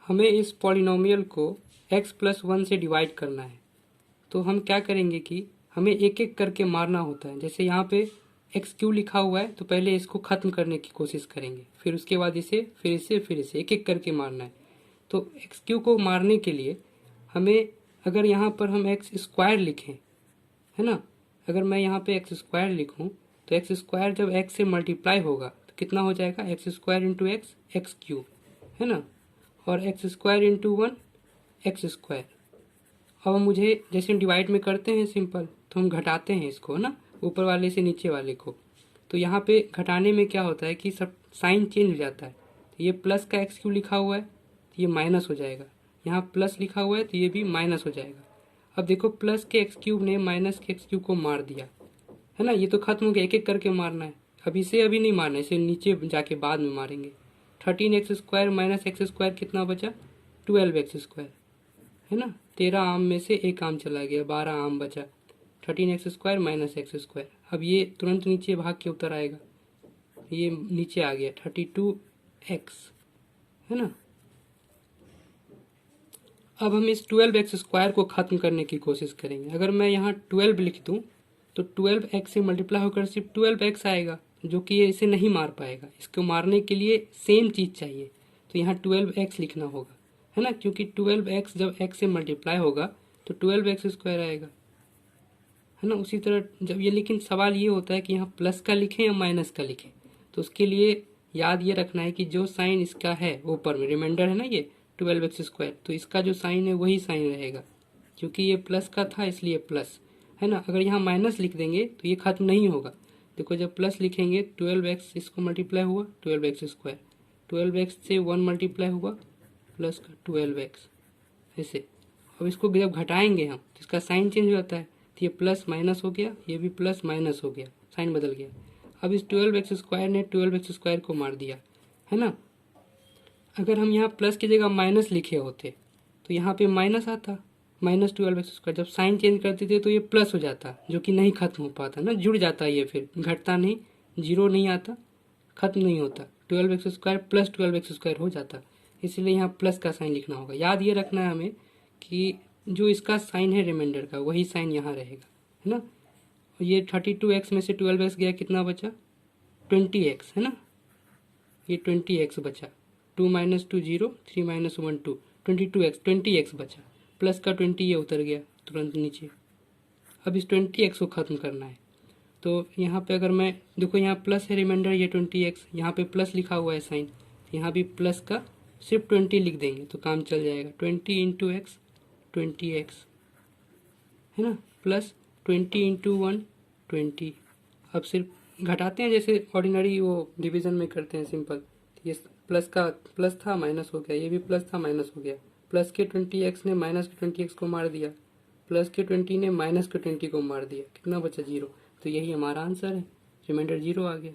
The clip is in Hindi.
हमें इस पॉलिनोमियल को x प्लस 1 से डिवाइड करना है। तो हम क्या करेंगे कि हमें एक एक करके मारना होता है। जैसे यहाँ पे एक्स क्यू लिखा हुआ है तो पहले इसको ख़त्म करने की कोशिश करेंगे, फिर उसके बाद इसे फिर इसे एक एक करके मारना है। तो एक्स क्यू को मारने के लिए हमें, अगर यहाँ पर हम एक्स स्क्वायर लिखें, है ना, अगर मैं यहाँ पे एक्स स्क्वायर लिखूँ तो एक्स स्क्वायर जब एक्स से मल्टीप्लाई होगा तो कितना हो जाएगा, x square into x, x Q, है ना, और x square into 1 x square. अब मुझे जैसे डिवाइड में करते हैं सिंपल, तो हम घटाते हैं इसको ना, ऊपर वाले से नीचे वाले को। तो यहाँ पे घटाने में क्या होता है कि सब साइन चेंज हो जाता है। तो ये प्लस का एक्स क्यू लिखा हुआ है तो ये माइनस हो जाएगा, यहाँ प्लस लिखा हुआ है तो ये भी माइनस हो जाएगा। अब देखो प्लस के एक्स क्यूब ने माइनस के एक्स क्यूब को मार दिया, है ना, ये तो खत्म हो गया, एक एक करके मारना है। अब इसे अभी नहीं मारना है, इसे नीचे जाके बाद में मारेंगे। 13x square minus x square कितना बचा, 12x स्क्वायर, है ना, 13 आम में से एक आम चला गया, 12 आम बचा। 13x square minus x square, अब ये तुरंत नीचे भाग के उतर आएगा, ये नीचे आ गया 32x, है ना। अब हम इस 12x स्क्वायर को ख़त्म करने की कोशिश करेंगे। अगर मैं यहाँ 12 लिख दूँ तो 12x से मल्टीप्लाई होकर सिर्फ 12x आएगा, जो कि ये इसे नहीं मार पाएगा। इसको मारने के लिए सेम चीज़ चाहिए, तो यहाँ 12x लिखना होगा, है ना, क्योंकि 12x जब x से मल्टीप्लाई होगा तो 12x स्क्वायर आएगा, है ना। उसी तरह जब ये, लेकिन सवाल ये होता है कि यहाँ प्लस का लिखें या माइनस का लिखें। तो उसके लिए याद ये रखना है कि जो साइन इसका है ऊपर में, रिमाइंडर है ना ये 12x स्क्वायर, तो इसका जो साइन है वही साइन रहेगा, क्योंकि ये प्लस का था इसलिए प्लस, है ना। अगर यहाँ माइनस लिख देंगे तो ये खत्म नहीं होगा। देखो जब प्लस लिखेंगे 12x, इसको मल्टीप्लाई हुआ 12x स्क्वायर, 12x से 1 मल्टीप्लाई हुआ प्लस का 12x, ऐसे। अब इसको जब घटाएंगे हम तो इसका साइन चेंज हो जाता है, तो ये प्लस माइनस हो गया, ये भी प्लस माइनस हो गया, साइन बदल गया। अब इस 12x स्क्वायर ने 12x स्क्वायर को मार दिया, है ना। अगर हम यहाँ प्लस की जगह माइनस लिखे होते तो यहाँ पे माइनस आता, माइनस 12x स्क्वायर। जब साइन चेंज करते थे तो ये प्लस हो जाता, जो कि नहीं खत्म हो पाता ना, जुड़ जाता ये, फिर घटता नहीं, जीरो नहीं आता, खत्म नहीं होता। 12x square plus 12x square हो जाता, इसलिए यहाँ प्लस का साइन लिखना होगा। याद ये रखना है हमें कि जो इसका साइन है रिमाइंडर का, वही साइन यहाँ रहेगा, है ना। ये 32x में से 12x गया, कितना बचा, 20x, है ना, ये 20x बचा। 2 माइनस 2 0, 3 माइनस 1 2, 20x बचा, प्लस का 20 ये उतर गया तुरंत नीचे। अब इस 20x को ख़त्म करना है, तो यहाँ पे अगर मैं देखो, यहाँ प्लस है रिमाइंडर, ये 20x, यहाँ पे प्लस लिखा हुआ है साइन, यहाँ भी प्लस का सिर्फ 20 लिख देंगे तो काम चल जाएगा। 20 इंटू एक्स 20x, है ना, प्लस 20 इंटू 1 20। अब सिर्फ घटाते हैं जैसे ऑर्डिनरी वो डिवीज़न में करते हैं सिंपल। ये प्लस का प्लस था माइनस हो गया, ये भी प्लस था माइनस हो गया। प्लस के 20x ने माइनस के 20x को मार दिया, प्लस के 20 ने माइनस के 20 को मार दिया, कितना बचा, जीरो। तो यही हमारा आंसर है, रिमाइंडर जीरो आ गया।